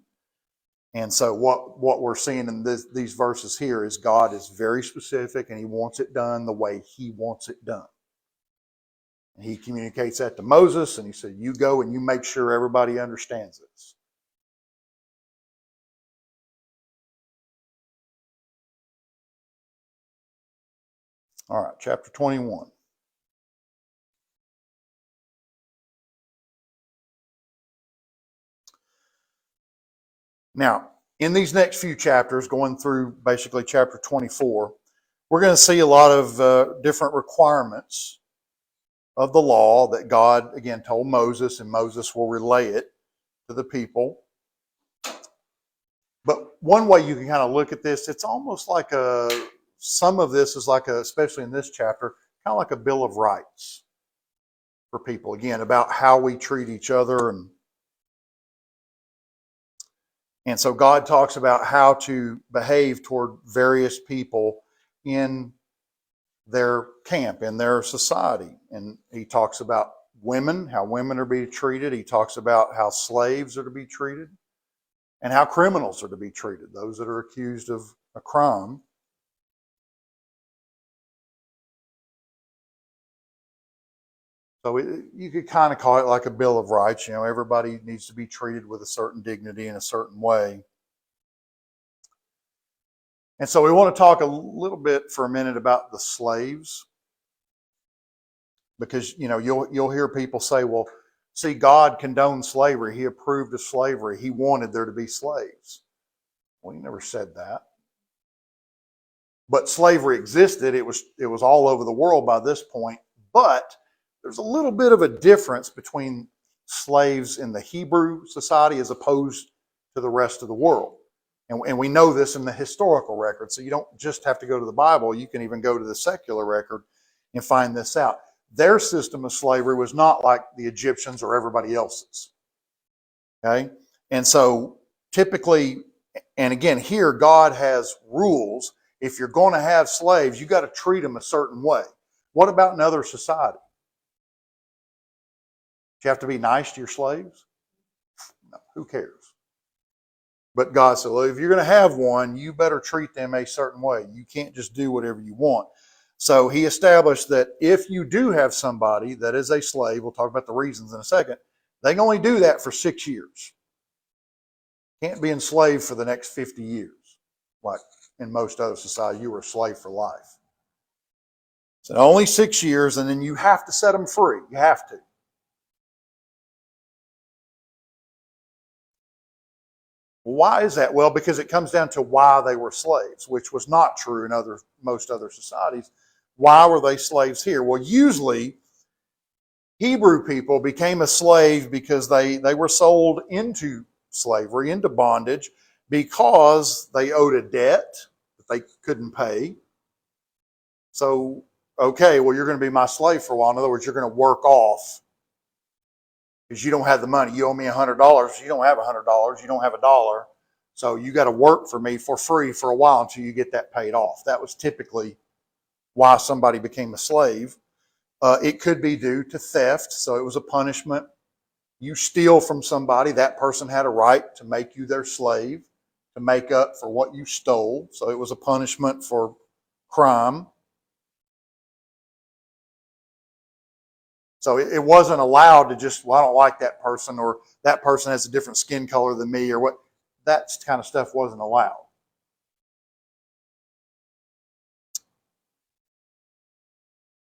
And so what we're seeing in these verses here is God is very specific and he wants it done the way he wants it done. And he communicates that to Moses and he said, you go and you make sure everybody understands this. All right, chapter 21. Now, in these next few chapters, going through basically chapter 24, we're going to see a lot of different requirements of the law that God, again, told Moses, and Moses will relay it to the people. But one way you can kind of look at this, it's almost like some of this is like especially in this chapter, kind of like a Bill of Rights for people, again, about how we treat each other. And so God talks about how to behave toward various people in their camp, in their society. And he talks about women, how women are to be treated. He talks about how slaves are to be treated and how criminals are to be treated, those that are accused of a crime. So you could kind of call it like a Bill of Rights. You know, everybody needs to be treated with a certain dignity in a certain way. And so we want to talk a little bit for a minute about the slaves, because you'll hear people say, well, see, God condoned slavery. He approved of slavery. He wanted there to be slaves. Well, he never said that. But slavery existed. It was all over the world by this point. But there's a little bit of a difference between slaves in the Hebrew society as opposed to the rest of the world. And we know this in the historical record. So you don't just have to go to the Bible. You can even go to the secular record and find this out. Their system of slavery was not like the Egyptians or everybody else's. Okay? And so typically, and again, here God has rules. If you're going to have slaves, you got to treat them a certain way. What about in other society? Do you have to be nice to your slaves? No, who cares? But God said, well, if you're going to have one, you better treat them a certain way. You can't just do whatever you want. So he established that if you do have somebody that is a slave, we'll talk about the reasons in a second, they can only do that for 6 years. Can't be enslaved for the next 50 years. Like in most other societies, you were a slave for life. So only 6 years, and then you have to set them free. You have to. Why is that? Well, because it comes down to why they were slaves, which was not true in most other societies. Why were they slaves here? Well, usually Hebrew people became a slave because they were sold into slavery, into bondage, because they owed a debt that they couldn't pay. So, okay, well, you're going to be my slave for a while. In other words, you're going to work off because you don't have the money. You owe me $100. You don't have $100. You don't have $1. So you got to work for me for free for a while until you get that paid off. That was typically why somebody became a slave. It could be due to theft, so it was a punishment. You steal from somebody, that person had a right to make you their slave, to make up for what you stole. So it was a punishment for crime. So it wasn't allowed to just, well, I don't like that person, or that person has a different skin color than me, or what. That kind of stuff wasn't allowed.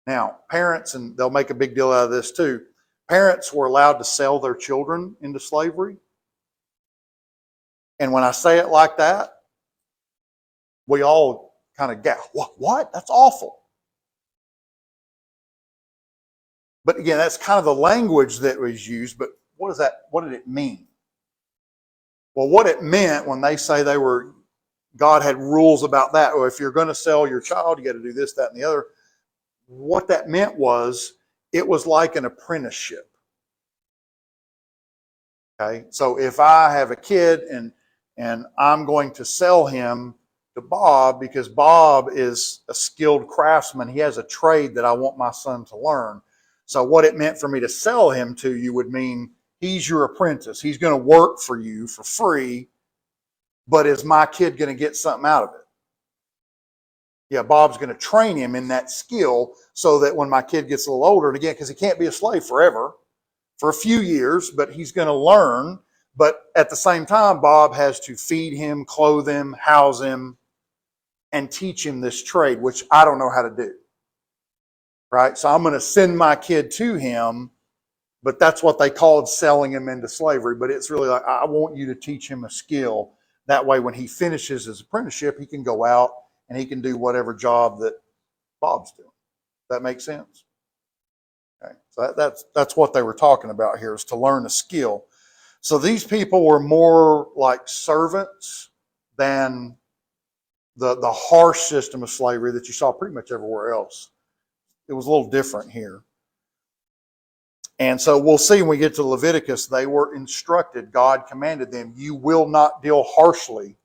Now, parents, and they'll make a big deal out of this too, parents were allowed to sell their children into slavery. And when I say it like that, we all kind of get, what? That's awful. But again, that's kind of the language that was used, but what did it mean? Well, what it meant when they say God had rules about that, or if you're going to sell your child, you got to do this, that, and the other. What that meant was, it was like an apprenticeship. Okay, so if I have a kid and I'm going to sell him to Bob because Bob is a skilled craftsman, he has a trade that I want my son to learn. So what it meant for me to sell him to you would mean he's your apprentice. He's going to work for you for free, but is my kid going to get something out of it? Yeah, Bob's going to train him in that skill so that when my kid gets a little older, and again, because he can't be a slave forever, for a few years, but he's going to learn. But at the same time, Bob has to feed him, clothe him, house him, and teach him this trade, which I don't know how to do. Right? So I'm going to send my kid to him, but that's what they called selling him into slavery. But it's really like, I want you to teach him a skill. That way, when he finishes his apprenticeship, he can go out and he can do whatever job that Bob's doing. Does that make sense? Okay. So that's what they were talking about here, is to learn a skill. So these people were more like servants than the harsh system of slavery that you saw pretty much everywhere else. It was a little different here. And so we'll see when we get to Leviticus, they were instructed, God commanded them, you will not deal harshly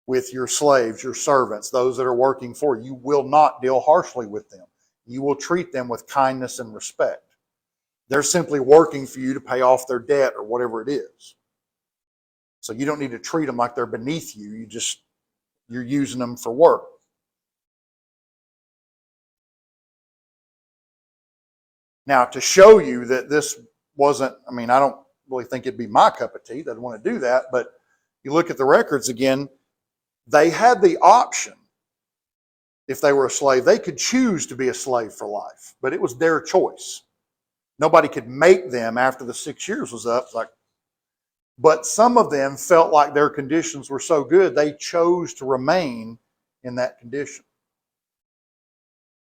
with your slaves, your servants, those that are working for you. You will not deal harshly with them. You will treat them with kindness and respect. They're simply working for you to pay off their debt or whatever it is. So you don't need to treat them like they're beneath you. You're using them for work. Now, to show you that this wasn't, I don't really think it'd be my cup of tea. I'd want to do that. But you look at the records again, they had the option. If they were a slave, they could choose to be a slave for life, but it was their choice. Nobody could make them after the 6 years was up. But some of them felt like their conditions were so good, they chose to remain in that condition,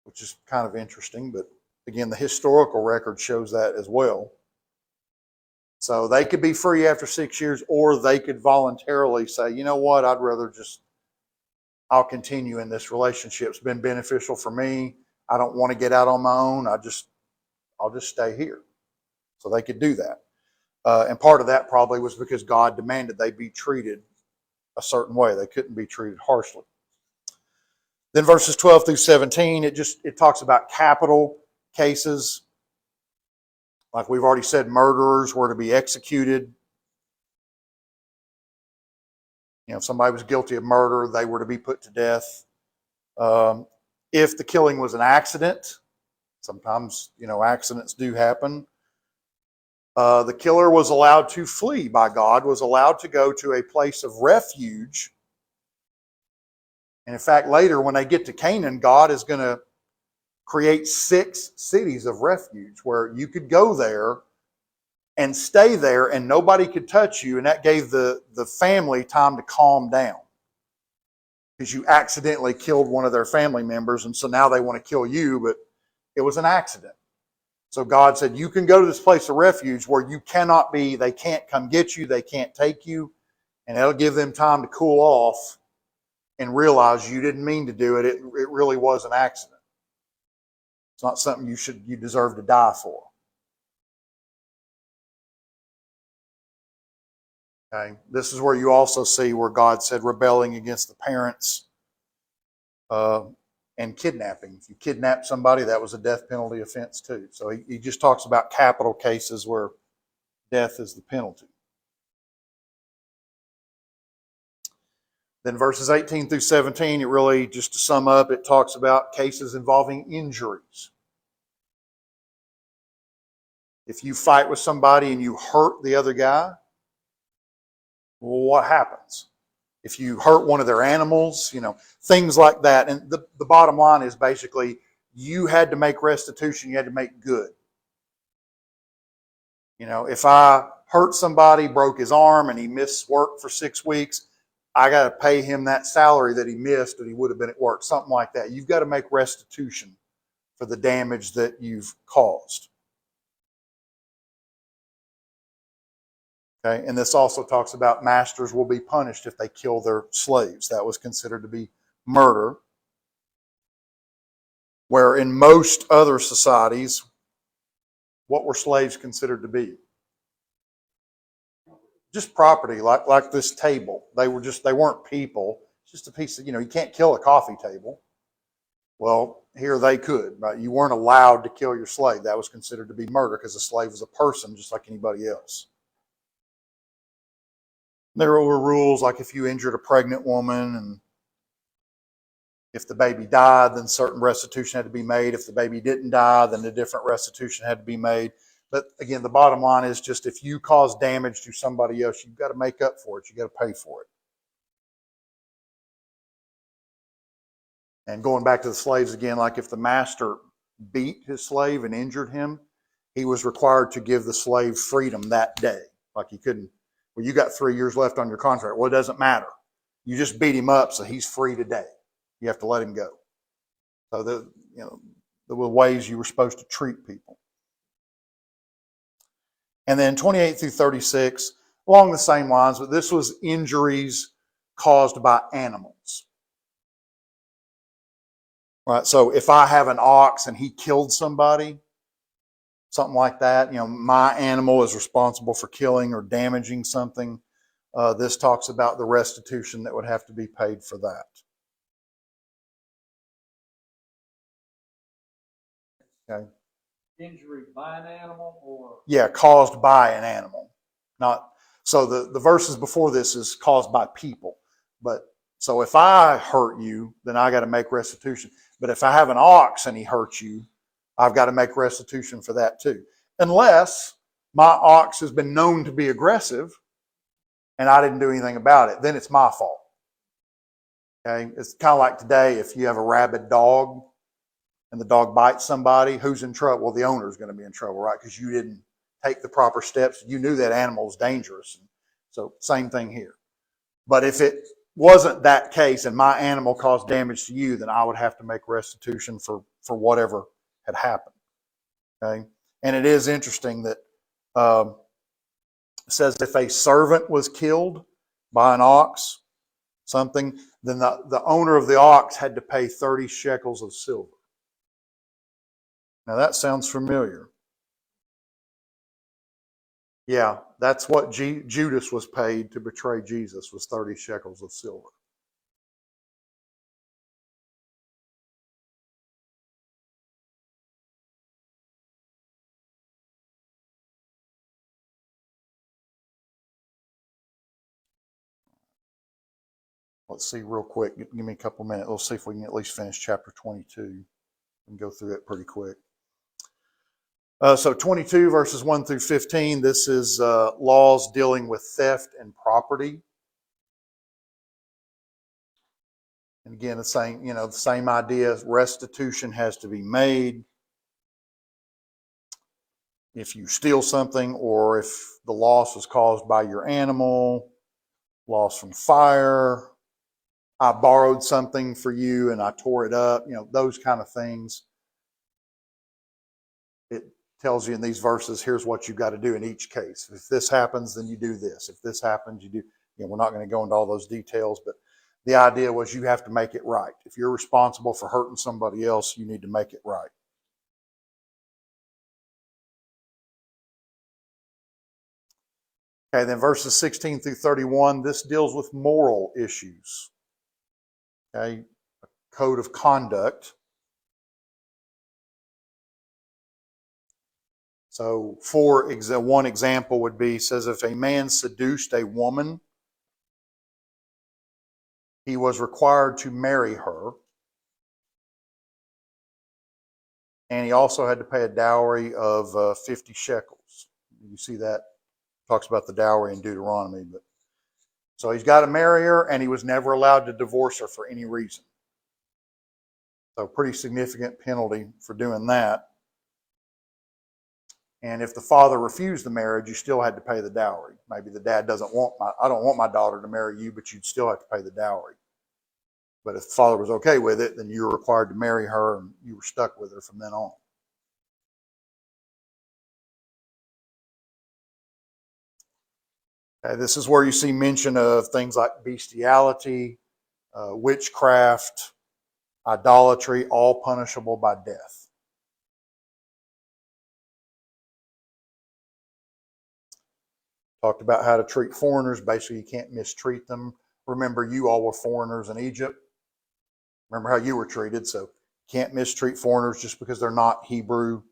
which is kind of interesting. But again, the historical record shows that as well. So they could be free after 6 years, or they could voluntarily say, you know what, I'll continue in this relationship. It's been beneficial for me. I don't want to get out on my own. I'll just stay here. So they could do that. And part of that probably was because God demanded they be treated a certain way. They couldn't be treated harshly. Then verses 12 through 17, it talks about capital cases. Like we've already said, murderers were to be executed. If somebody was guilty of murder, they were to be put to death. If the killing was an accident, sometimes, accidents do happen. The killer was allowed to flee by God, was allowed to go to a place of refuge. And in fact, later when they get to Canaan, God is going to create 6 cities of refuge where you could go there and stay there, and nobody could touch you, and that gave the family time to calm down. Because you accidentally killed one of their family members, and so now they want to kill you, but it was an accident. So God said, you can go to this place of refuge where you cannot be, they can't come get you, they can't take you, and it'll give them time to cool off and realize you didn't mean to do it. It really was an accident. It's not something you deserve to die for. Okay, this is where you also see where God said rebelling against the parents and kidnapping. If you kidnap somebody, that was a death penalty offense too. So he just talks about capital cases where death is the penalty. Then verses 18 through 17, it really, just to sum up, it talks about cases involving injuries. If you fight with somebody and you hurt the other guy, well, what happens? If you hurt one of their animals, things like that. And the bottom line is basically you had to make restitution, you had to make good. If I hurt somebody, broke his arm, and he missed work for 6 weeks, I got to pay him that salary that he missed that he would have been at work, something like that. You've got to make restitution for the damage that you've caused. Okay, and this also talks about masters will be punished if they kill their slaves. That was considered to be murder. Where in most other societies, what were slaves considered to be? Just property, like this table. They weren't people. It's just a piece of, you can't kill a coffee table. Well, here they could, right? You weren't allowed to kill your slave. That was considered to be murder because a slave was a person just like anybody else. There were rules like if you injured a pregnant woman and if the baby died, then certain restitution had to be made. If the baby didn't die, then a different restitution had to be made. But again, the bottom line is just if you cause damage to somebody else, you've got to make up for it. You've got to pay for it. And going back to the slaves again, like if the master beat his slave and injured him, he was required to give the slave freedom that day. Like he couldn't, well, you got 3 years left on your contract. Well, it doesn't matter. You just beat him up, so he's free today. You have to let him go. So there were ways you were supposed to treat people. And then 28 through 36, along the same lines, but this was injuries caused by animals. Right, so if I have an ox and he killed somebody, something like that, my animal is responsible for killing or damaging something. This talks about the restitution that would have to be paid for that. Okay. Injury by an animal or? Yeah, caused by an animal. Not so the verses before this is caused by people. But so if I hurt you, then I got to make restitution. But if I have an ox and he hurts you, I've got to make restitution for that too. Unless my ox has been known to be aggressive and I didn't do anything about it, then it's my fault. Okay? It's kind of like today, if you have a rabid dog and the dog bites somebody, who's in trouble? Well, the owner is going to be in trouble, right? Because you didn't take the proper steps. You knew that animal was dangerous. So same thing here. But if it wasn't that case and my animal caused damage to you, then I would have to make restitution for whatever had happened. Okay? And it is interesting that it says if a servant was killed by an ox, something, then the owner of the ox had to pay 30 shekels of silver. Now that sounds familiar. Yeah, that's what Judas was paid to betray Jesus, was 30 shekels of silver. Let's see real quick. Give me a couple minutes. Let's see if we can at least finish chapter 22 and go through it pretty quick. So 22 verses 1 through 15, this is laws dealing with theft and property. And again, the same idea. Restitution has to be made. if you steal something, or if the loss is caused by your animal, loss from fire, I borrowed something for you and I tore it up, those kind of things. It tells you in these verses, here's what you've got to do in each case. If this happens, then you do this. If this happens, you do. We're not going to go into all those details, but the idea was you have to make it right. If you're responsible for hurting somebody else, you need to make it right. Okay, then verses 16 through 31, this deals with moral issues. Okay, a code of conduct. So one example would be, says if a man seduced a woman, he was required to marry her. And he also had to pay a dowry of 50 shekels. You see that? Talks about the dowry in Deuteronomy. So he's got to marry her, and he was never allowed to divorce her for any reason. So pretty significant penalty for doing that. And if the father refused the marriage, you still had to pay the dowry. Maybe the dad I don't want my daughter to marry you, but you'd still have to pay the dowry. But if the father was okay with it, then you were required to marry her, and you were stuck with her from then on. Okay, this is where you see mention of things like bestiality, witchcraft, idolatry, all punishable by death. Talked about how to treat foreigners. Basically, you can't mistreat them. Remember, you all were foreigners in Egypt. Remember how you were treated, so you can't mistreat foreigners just because they're not Hebrew.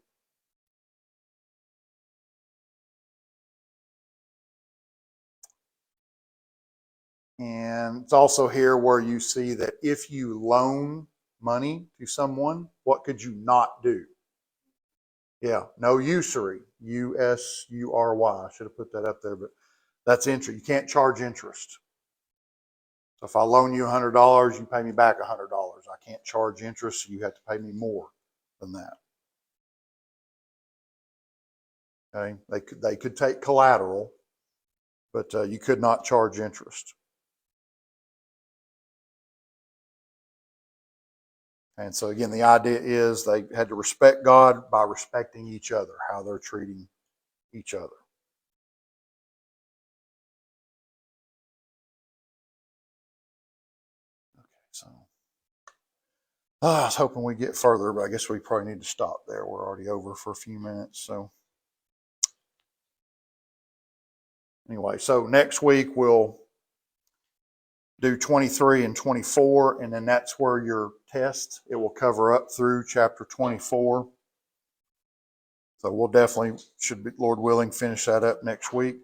And it's also here where you see that if you loan money to someone, what could you not do? Yeah, no usury. USURY. I should have put that up there, but that's interest. You can't charge interest. So if I loan you $100, you pay me back $100. I can't charge interest, so you have to pay me more than that. Okay, they could take collateral, but you could not charge interest. And so again, the idea is they had to respect God by respecting each other, how they're treating each other. Okay, so I was hoping we'd get further, but I guess we probably need to stop there. We're already over for a few minutes. So anyway, so next week we'll do 23 and 24, and then that's where your test, it will cover up through chapter 24. So we'll definitely, should be, Lord willing, finish that up next week.